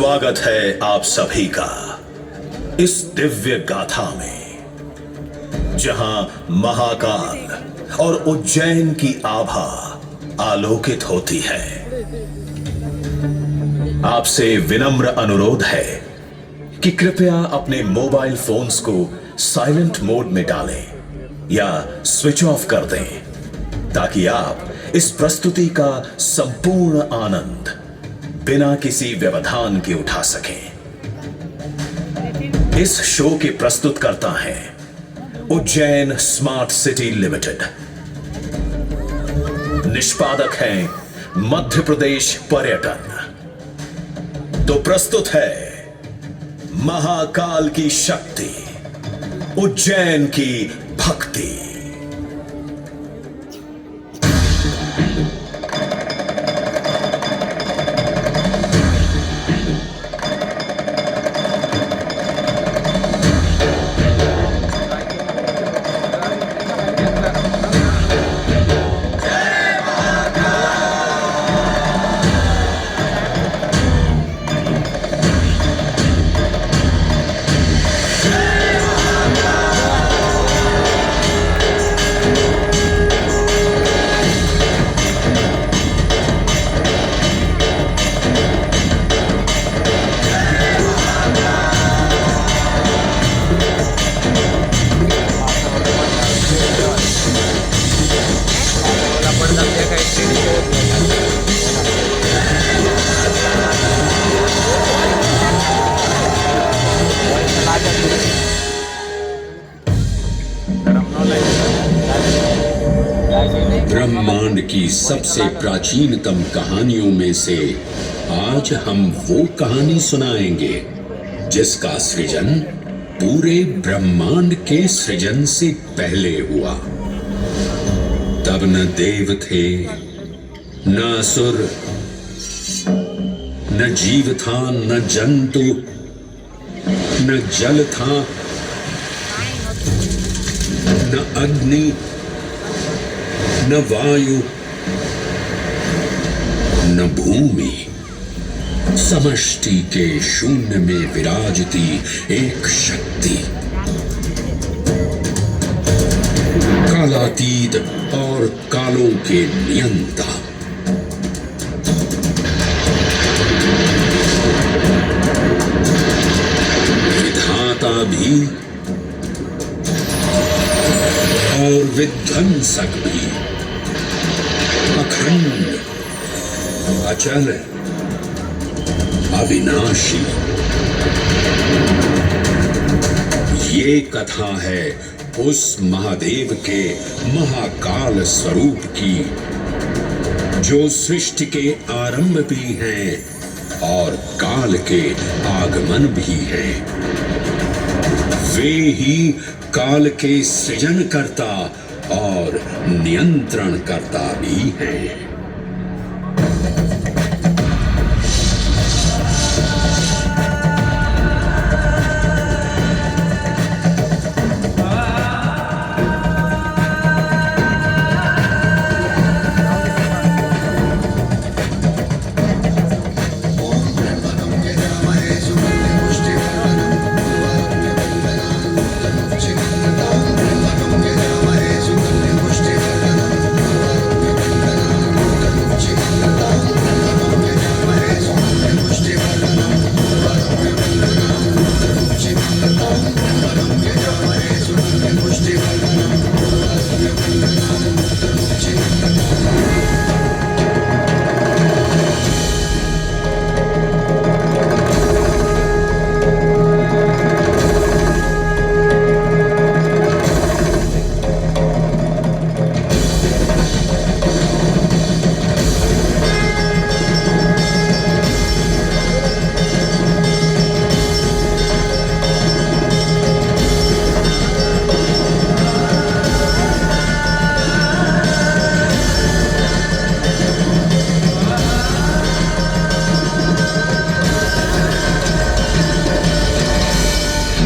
स्वागत है आप सभी का इस दिव्य गाथा में, जहां महाकाल और उज्जैन की आभा आलोकित होती है। आपसे विनम्र अनुरोध है कि कृपया अपने मोबाइल फोन्स को साइलेंट मोड में डालें या स्विच ऑफ कर दें, ताकि आप इस प्रस्तुति का संपूर्ण आनंद बिना किसी व्यवधान के उठा सकें। इस शो के प्रस्तुतकर्ता हैं उज्जैन स्मार्ट सिटी लिमिटेड। निष्पादक हैं मध्य प्रदेश पर्यटन। तो प्रस्तुत है महाकाल की शक्ति, उज्जैन की भक्ति। ब्रह्मांड की सबसे प्राचीनतम कहानियों में से आज हम वो कहानी सुनाएंगे जिसका सृजन पूरे ब्रह्मांड के सृजन से पहले हुआ। तब न देव थे, न असुर, न जीव था, न जंतु, न जल था, न अग्नि, न वायु, न भूमि। समष्टि के शून्य में विराजती एक शक्ति, कालातीत और कालों के नियंता। विधाता भी और विध्वंसक भी, अखंड, अचल, अविनाशी। ये कथा है उस महादेव के महाकाल स्वरूप की, जो सृष्टि के आरंभ भी हैं और काल के आगमन भी हैं। वे ही काल के सृजनकर्ता और नियंत्रणकर्ता भी हैं।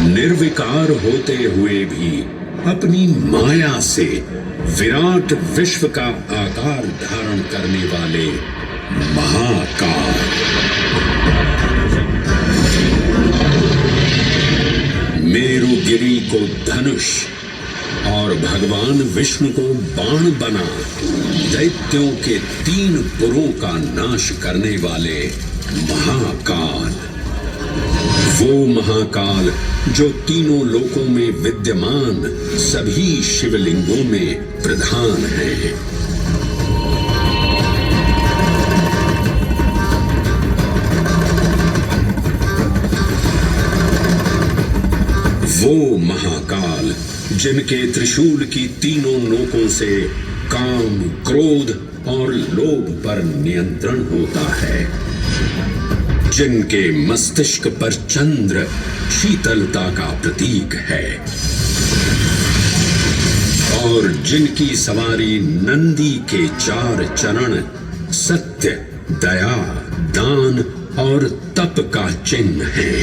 निर्विकार होते हुए भी अपनी माया से विराट विश्व का आकार धारण करने वाले महाकाल। धनुष और भगवान विष्णु को बाण बना दैत्यों के 3 पुरों का नाश करने वाले महाकाल। वो महाकाल जो तीनों लोकों में विद्यमान सभी शिवलिंगों में प्रधान है। वो महाकाल जिनके त्रिशूल की तीनों नोकों से काम, क्रोध और लोभ पर नियंत्रण होता है, जिनके मस्तिष्क पर चंद्र शीतलता का प्रतीक है और जिनकी सवारी नंदी के 4 चरण सत्य, दया, दान और तप का चिन्ह है।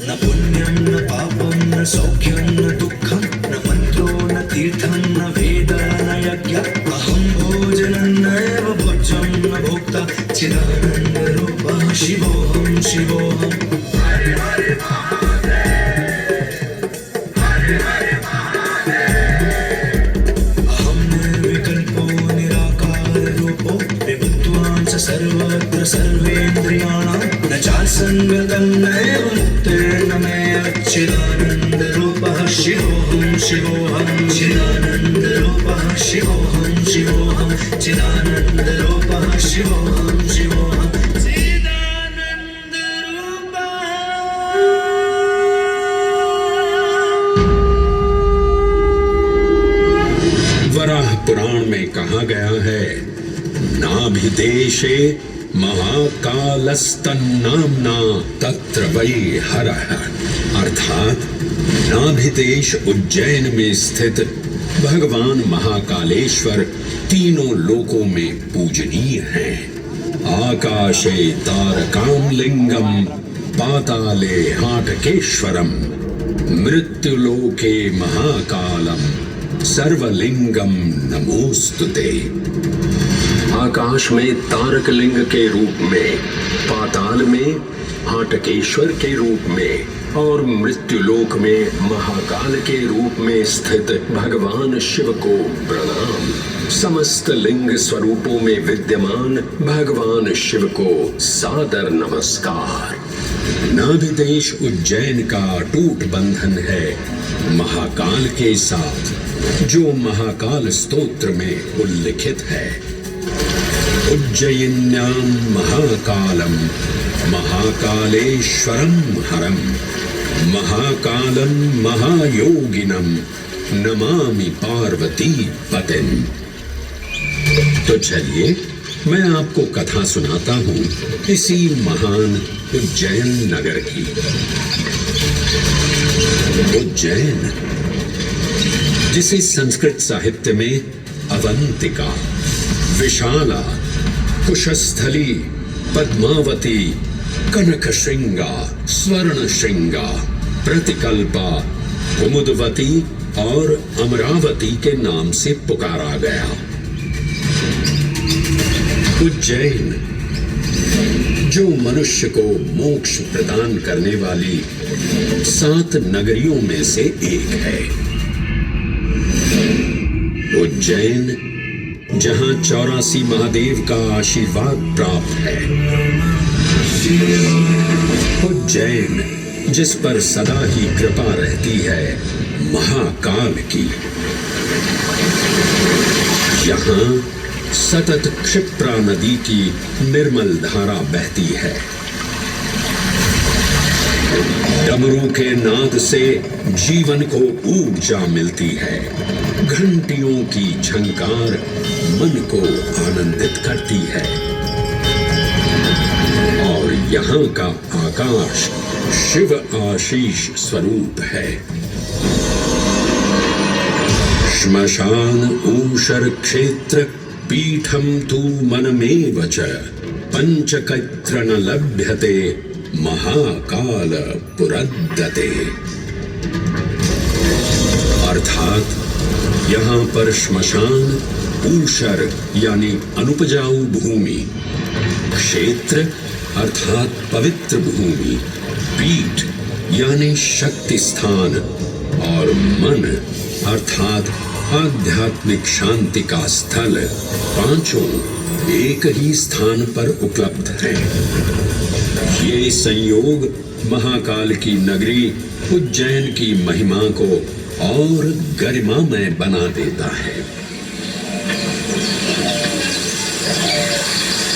न पुण्यं न पापं न सौख्यं न दुःखं न मन्त्रो न तीर्थं न वेद न यज्ञ अहं भोजनं नैव भोज्यं न भोक्ता चिदानन्दरूपः शिवोऽहं शिवोऽहम्। अहं निर्विकल्पो निराकाररूपो विभुत्वान् च सर्वत्र सर्वेन्द्रियाणां न चासङ्गतं नैव मुक्तेर्न मे चिदानन्दरूपः शिवोऽहं शिवोऽहं चिदानन्दरूपः शिवोऽहं शिवोऽहं चिदानन्दरूपः शिवोऽहं शिवोऽहं वराह पुराण में कहा गया है, नाभिदेशे महाकालस्तन्नाम्ना तत्र वै हरः, अर्थात नाभिदेश उज्जैन में स्थित भगवान महाकालेश्वर तीनों लोकों में पूजनीय हैं। आकाशे तारकामलिंगम पाताले हाटकेश्वरम मृत्युलोके महाकालम सर्वलिंगम नमोस्तुते। आकाश में तारकलिंग के रूप में, पाताल में हाटकेश्वर के रूप में और मृत्युलोक में महाकाल के रूप में स्थित भगवान शिव को प्रणाम। समस्त लिंग स्वरूपों में विद्यमान भगवान शिव को सादर नमस्कार। नाभिदेश उज्जैन का अटूट बंधन है महाकाल के साथ, जो महाकाल स्तोत्र में उल्लिखित है। उज्जयिन्यां महाकालम महाकालेश्वरम हरम महाकालम महायोगिनम नमामि पार्वती पतिम। तो चलिए मैं आपको कथा सुनाता हूँ इसी महान उज्जैन नगर की। उज्जैन, जिसे संस्कृत साहित्य में अवंतिका, विशाला, कुशस्थली, पद्मावती, कनकश्रृंगा, स्वर्णश्रृंगा, प्रतिकल्पा, कुमुदवती और अमरावती के नाम से पुकारा गया। उज्जैन, जो मनुष्य को मोक्ष प्रदान करने वाली 7 नगरियों में से एक है। उज्जैन, जहां 84 महादेव का आशीर्वाद प्राप्त है। उज्जैन, जिस पर सदा ही कृपा रहती है महाकाल की। यहाँ सतत क्षिप्रा नदी की निर्मल धारा बहती है। डमरू के नाद से जीवन को ऊर्जा मिलती है। घंटियों की झंकार मन को आनंदित करती है और यहाँ का आकाश शिव आशीष स्वरूप है। श्मशान ऊषर क्षेत्र पीठम तु मनमेव च पंचकत्र न लभ्यते महाकाल पुरद्दते। अर्थात यहाँ पर श्मशान, ऊषर यानी अनुपजाऊ भूमि, क्षेत्र अर्थात पवित्र भूमि, पीठ यानी शक्ति स्थान और मन अर्थात आध्यात्मिक शांति का स्थल, पांचों एक ही स्थान पर उपलब्ध है। ये संयोग महाकाल की नगरी उज्जैन की महिमा को और गरिमामय बना देता है।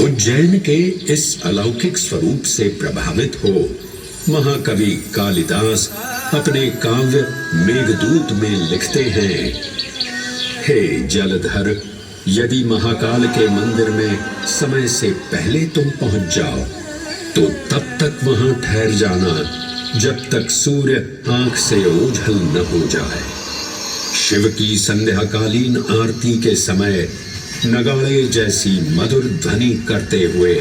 उज्जैन के इस अलौकिक स्वरूप से प्रभावित हो महाकवि कालिदास अपने काव्य मेघदूत में लिखते हैं, हे जलधर, यदि महाकाल के मंदिर में समय से पहले तुम पहुंच जाओ तो तब तक वहां ठहर जाना जब तक सूर्य आंख से ओझल न हो जाए। शिव की संध्याकालीन आरती के समय नगाड़े जैसी मधुर ध्वनि करते हुए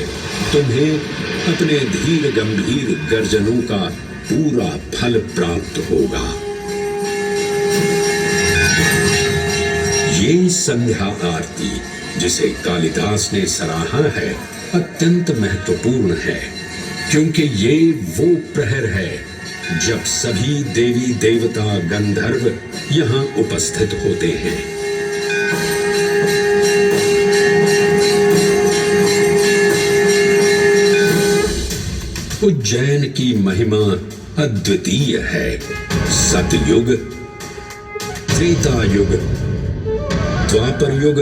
तुम्हें अपने धीर गंभीर गर्जनों का पूरा फल प्राप्त होगा। ये संध्या आरती जिसे कालिदास ने सराहा है अत्यंत महत्वपूर्ण है, क्योंकि ये वो प्रहर है जब सभी देवी देवता गंधर्व यहाँ उपस्थित होते हैं। उज्जैन की महिमा अद्वितीय है। सतयुग, त्रेता युग, द्वापर युग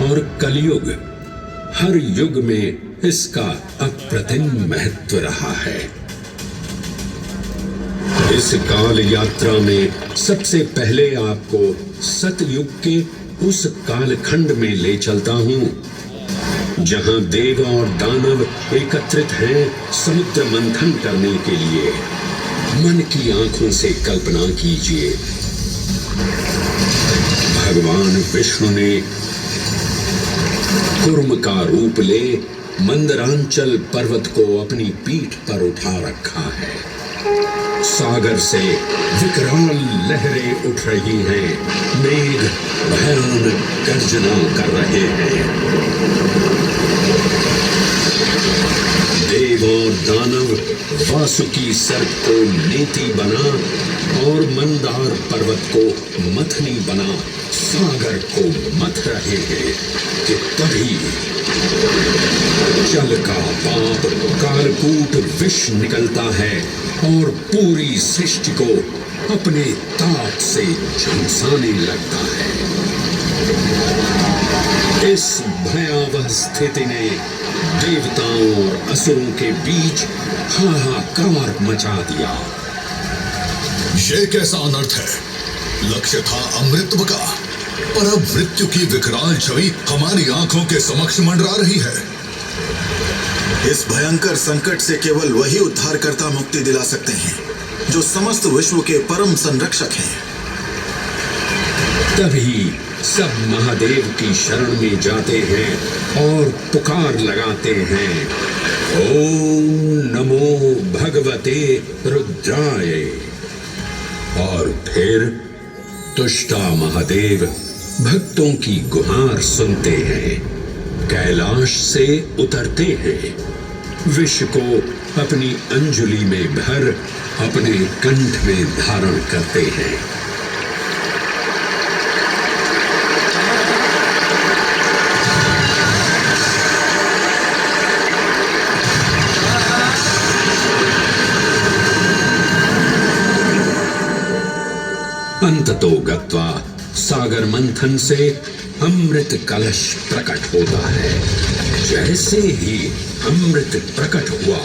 और कलयुग, हर युग में इसका अप्रतिम महत्व रहा है। इस काल यात्रा में सबसे पहले आपको सतयुग के उस कालखंड में ले चलता हूं जहां देव और दानव एकत्रित हैं समुद्र मंथन करने के लिए। मन की आंखों से कल्पना कीजिए, भगवान विष्णु ने कुर्म का रूप ले मंदरांचल पर्वत को अपनी पीठ पर उठा रखा है। सागर से विकराल लहरें उठ रही हैं, मेघ भयानक गर्जना कर रहे हैं। देव और दानव वासुकी सर्प को नेति बना और मंदार पर्वत को मथनी बना सागर को मथ रहे हैं कि तभी जल का पाप कालकूट विष निकलता है और पूरी सृष्टि को अपने ताप से झंसाने लगता है। इस भयावह स्थिति ने देवताओं और असुरों के बीच हाहाकार मचा दिया। ये कैसा अनर्थ है? लक्ष्य था अमृतत्व का, पर अब मृत्यु की विकराल छवि हमारी आंखों के समक्ष मंडरा रही है। इस भयंकर संकट से केवल वही उद्धारकर्ता मुक्ति दिला सकते हैं जो समस्त विश्व के परम संरक्षक हैं। तभी सब महादेव की शरण में जाते हैं और पुकार लगाते हैं, ओम नमो भगवते रुद्राय। और फिर तुष्टा महादेव भक्तों की गुहार सुनते हैं, कैलाश से उतरते हैं, विष को अपनी अंजुलि में भर अपने कंठ में धारण करते हैं। अंततो गत्वा सागर मंथन से अमृत कलश प्रकट होता है। जैसे ही अमृत प्रकट हुआ,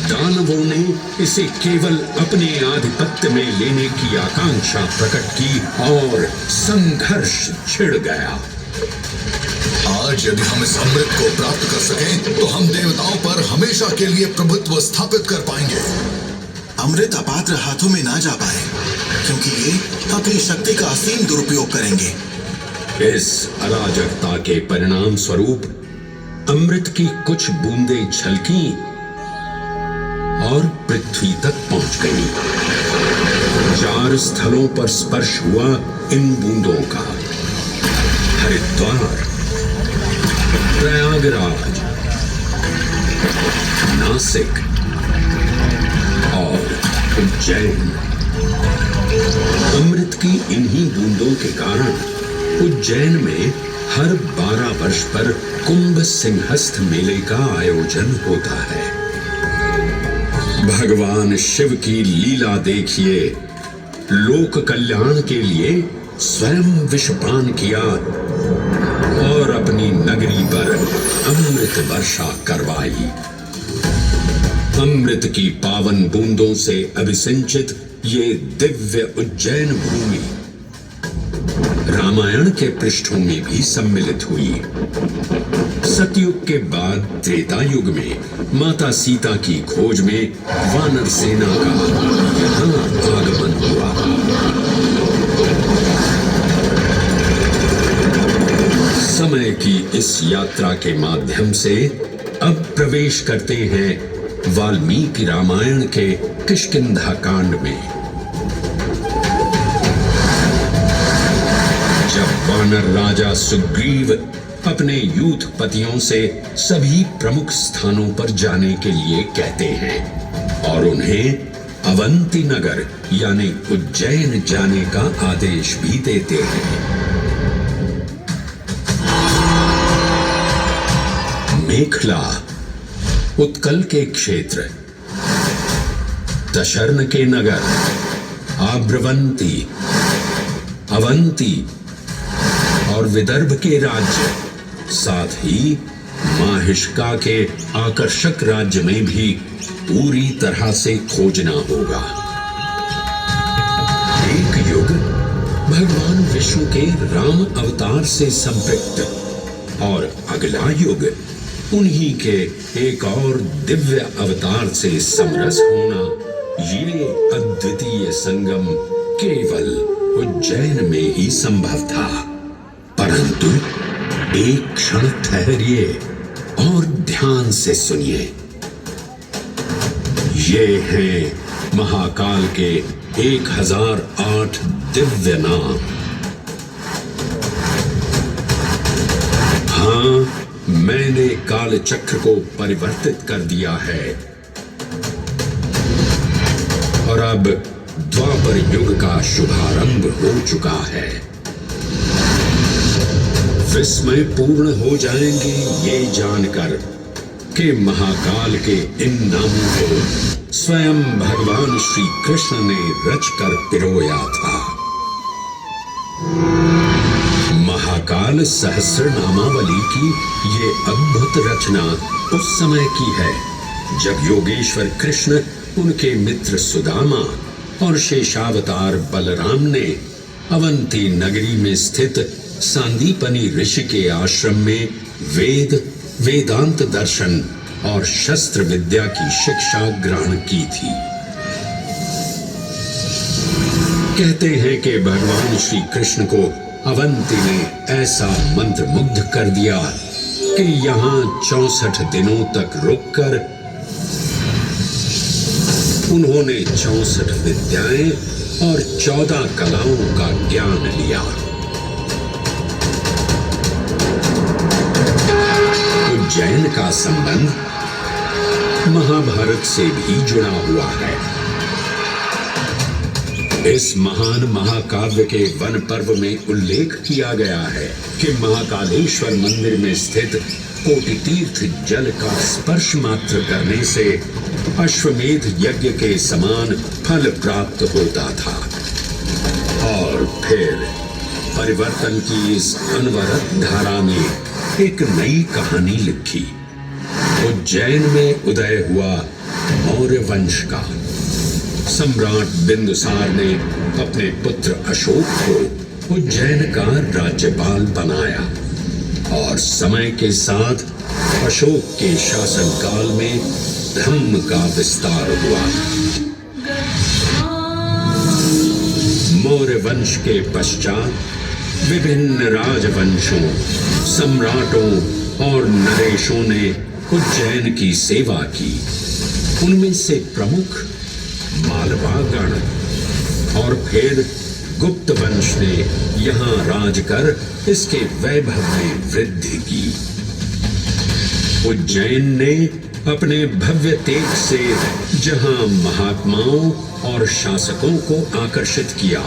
दानवों ने इसे केवल अपने आधिपत्य में लेने की आकांक्षा प्रकट की और संघर्ष छिड़ गया। आज यदि हम इस अमृत को प्राप्त कर सकें तो हम देवताओं पर हमेशा के लिए प्रभुत्व स्थापित कर पाएंगे। अमृत अपात्र हाथों में ना जा पाए, क्योंकि ये अपनी शक्ति का असीम दुरुपयोग करेंगे। इस अराजकता के परिणाम स्वरूप अमृत की कुछ बूंदें छलकी और पृथ्वी तक पहुंच गई। 4 स्थलों पर स्पर्श हुआ इन बूंदों का। हरिद्वार, प्रयागराज, नासिक और उज्जैन। अमृत की इन्हीं बूंदों के कारण उज्जैन में हर 12 वर्ष पर कुंभ सिंहस्थ मेले का आयोजन होता है। भगवान शिव की लीला देखिए, लोक कल्याण के लिए स्वयं विषपान किया और अपनी नगरी पर अमृत वर्षा करवाई। अमृत की पावन बूंदों से अभिसिंचित ये दिव्य उज्जैन भूमि रामायण के पृष्ठों में भी सम्मिलित हुई। सतयुग के बाद त्रेता युग में माता सीता की खोज में वानर सेना का यहाँ आगमन हुआ। समय की इस यात्रा के माध्यम से अब प्रवेश करते हैं वाल्मीकि रामायण के किष्किंधा कांड में। जब वानर राजा सुग्रीव अपने यूथपतियों से सभी प्रमुख स्थानों पर जाने के लिए कहते हैं और उन्हें अवंती नगर यानी उज्जैन जाने का आदेश भी देते हैं। मेखला उत्कल के क्षेत्र, दशर्न के नगर, आब्रवंती, अवंती और विदर्भ के राज्य, साथ ही माहिष्का के आकर्षक राज्य में भी पूरी तरह से खोजना होगा। एक युग भगवान विष्णु के राम अवतार से संपृक्त और अगला युग उन्हीं के एक और दिव्य अवतार से समरस होना, ये अद्वितीय संगम केवल उज्जैन में ही संभव था। परंतु एक क्षण ठहरिए और ध्यान से सुनिए। ये हैं महाकाल के 1008 दिव्य नाम। हाँ, मैंने काल चक्र को परिवर्तित कर दिया है और अब द्वापर युग का शुभारंभ हो चुका है। विस्मय पूर्ण हो जाएंगे ये जानकर कि महाकाल के इन नामों को स्वयं भगवान श्री कृष्ण ने रचकर पिरोया था। महाकाल सहस्र नामावली की ये अद्भुत रचना उस समय की है जब योगेश्वर कृष्ण, उनके मित्र सुदामा और शेषावतार बलराम ने अवंती नगरी में स्थित सांदीपनी ऋषि के आश्रम में वेदांत दर्शन और शस्त्र विद्या की शिक्षा ग्रहण की थी। कहते हैं कि भगवान श्री कृष्ण को अवंती ने ऐसा मंत्र मुग्ध कर दिया कि यहाँ 64 दिनों तक रुककर उन्होंने 64 विद्याएं और 14 कलाओं का ज्ञान लिया। उज्जैन का संबंध महाभारत से भी जुड़ा हुआ है। इस महान महाकाव्य के वन पर्व में उल्लेख किया गया है कि महाकालेश्वर मंदिर में स्थित कोटि तीर्थ जल का स्पर्श मात्र करने से अश्वमेध यज्ञ के समान फल प्राप्त होता था। और फिर परिवर्तन की इस अनवरत धारा ने एक नई कहानी लिखी। उज्जैन में उदय हुआ मौर्य वंश का। सम्राट बिंदुसार ने अपने पुत्र अशोक को उज्जैन का राज्यपाल बनाया और समय के साथ अशोक के शासनकाल में धर्म का विस्तार हुआ। मौर्य वंश के पश्चात विभिन्न राजवंशों, सम्राटों और नरेशों ने उज्जैन की सेवा की। उनमें से प्रमुख मालवा गण और फिर गुप्त वंश ने यहाँ राज कर इसके वैभव में वृद्धि की। उज्जैन ने अपने भव्य तेज से जहां महात्माओं और शासकों को आकर्षित किया,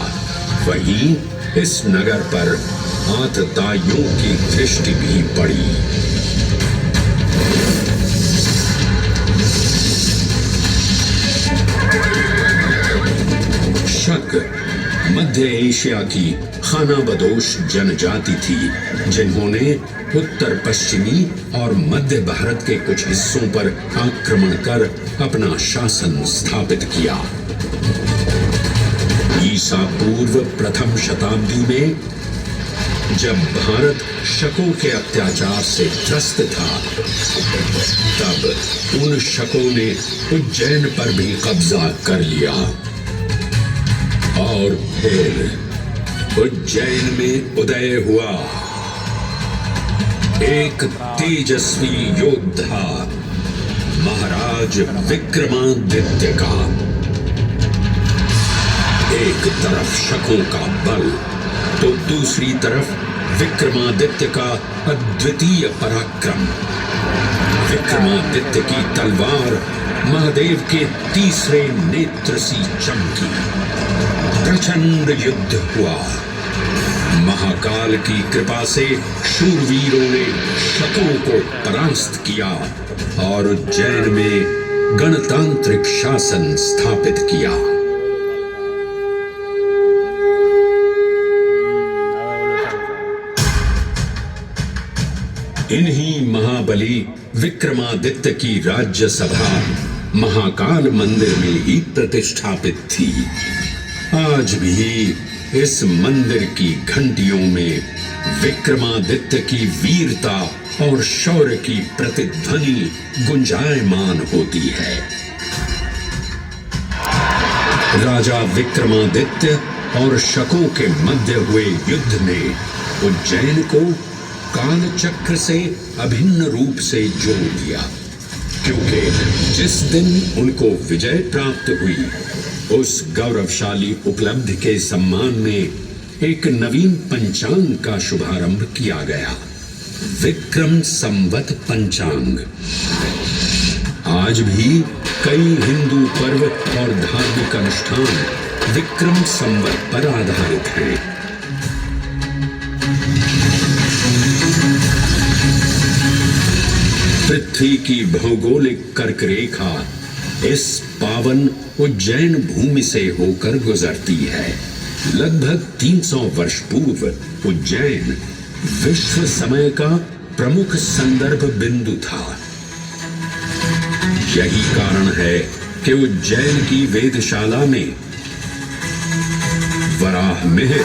वहीं इस नगर पर आतताइयों की दृष्टि भी पड़ी। शक मध्य एशिया की खानाबदोश जनजाति थी, जिन्होंने उत्तर पश्चिमी और मध्य भारत के कुछ हिस्सों पर आक्रमण कर अपना शासन स्थापित किया। ईसा पूर्व प्रथम शताब्दी में जब भारत शकों के अत्याचार से त्रस्त था, तब उन शकों ने उज्जैन पर भी कब्जा कर लिया और फिर उज्जैन में उदय हुआ एक तेजस्वी योद्धा, महाराज विक्रमादित्य का। एक तरफ शकों का बल तो दूसरी तरफ विक्रमादित्य का अद्वितीय पराक्रम। विक्रमादित्य की तलवार महादेव के तीसरे नेत्र सी चमकी। प्रचंड युद्ध हुआ। महाकाल की कृपा से शूरवीरों ने शकों को परास्त किया और उज्जैन में गणतांत्रिक शासन स्थापित किया। इन्हीं महाबली विक्रमादित्य की राज्यसभा महाकाल मंदिर में ही प्रतिष्ठापित थी। आज भी इस मंदिर की घंटियों में विक्रमादित्य की वीरता और शौर्य की प्रतिध्वनि गुंजायमान होती है। राजा विक्रमादित्य और शकों के मध्य हुए युद्ध ने उज्जैन को कालचक्र से अभिन्न रूप से जोड़ दिया, क्योंकि जिस दिन उनको विजय प्राप्त हुई, उस गौरवशाली उपलब्धि के सम्मान में एक नवीन पंचांग का शुभारंभ किया गया, विक्रम संवत पंचांग। आज भी कई हिंदू पर्व और धार्मिक अनुष्ठान विक्रम संवत पर आधारित हैं। पृथ्वी की भौगोलिक कर्क रेखा इस पावन उज्जैन भूमि से होकर गुजरती है। लगभग 300 वर्ष पूर्व उज्जैन विश्व समय का प्रमुख संदर्भ बिंदु था। यही कारण है कि उज्जैन की वेदशाला में वराहमिहिर,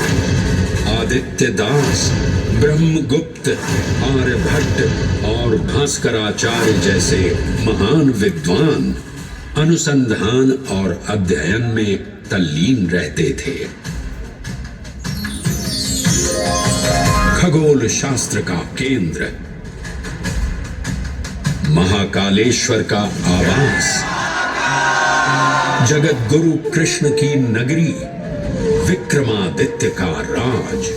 आदित्य दास, ब्रह्मगुप्त, आर्यभट्ट और भास्कराचार्य जैसे महान विद्वान अनुसंधान और अध्ययन में तल्लीन रहते थे। खगोल शास्त्र का केंद्र, महाकालेश्वर का आवास, जगत गुरु कृष्ण की नगरी, विक्रमादित्य का राज।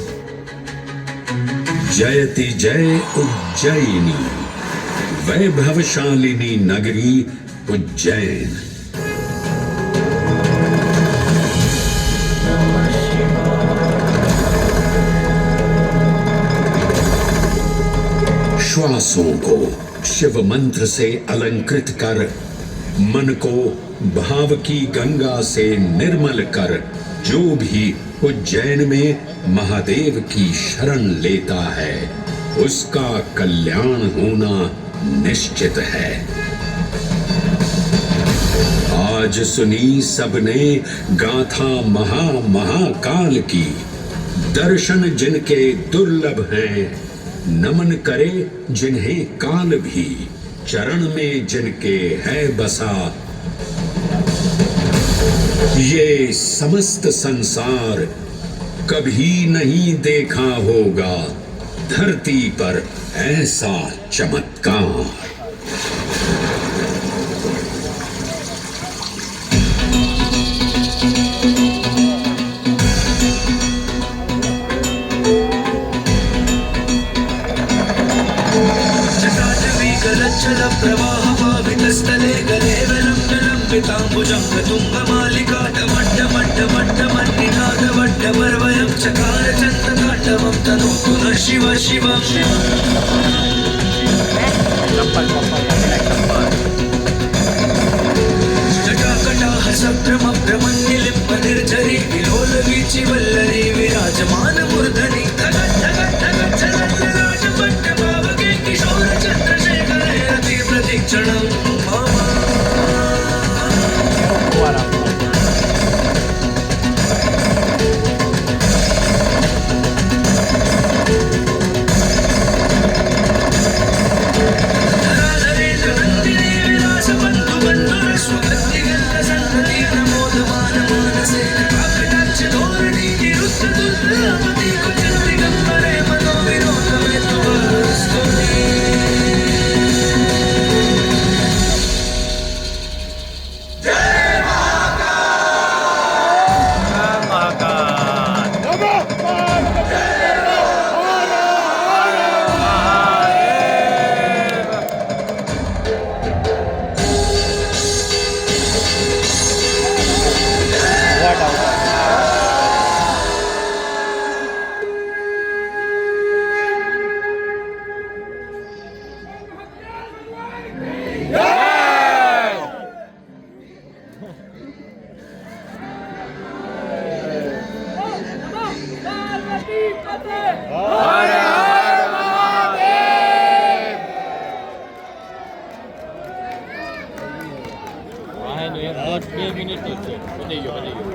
जयति जय उज्जैनी, वैभवशालिनी नगरी उज्जैन। श्वासों को शिव मंत्र से अलंकृत कर, मन को भाव की गंगा से निर्मल कर, जो भी उज्जैन में महादेव की शरण लेता है, उसका कल्याण होना निश्चित है। आज सुनी सबने गाथा महाकाल की, दर्शन जिनके दुर्लभ हैं, नमन करे जिन्हें काल भी, चरण में जिनके है बसा। ये समस्त संसार कभी नहीं देखा होगा धरती पर ऐसा चमत्कार। चञ्चल प्रवाह पावितस्थले गले विलम्बिताम्बुजं तुङ्गमालिका डमड्डमड्डमड्डमन्निनादवड्डमर्वयं चकार चन्द्रताण्डवं तनोतु नः शिव शिव जटाकटाह सभ्रमभ्रमन्निलिम्ब निर्झरी विलोलवीचि वल्लरी विराजमान मूर्धनि धगत् धगत् धगत् चलल्ललाटपट्टपावके किशोर चन्द्रशेखरे रतिप्रतिक्षणं मम Hai, 2 minit. Video.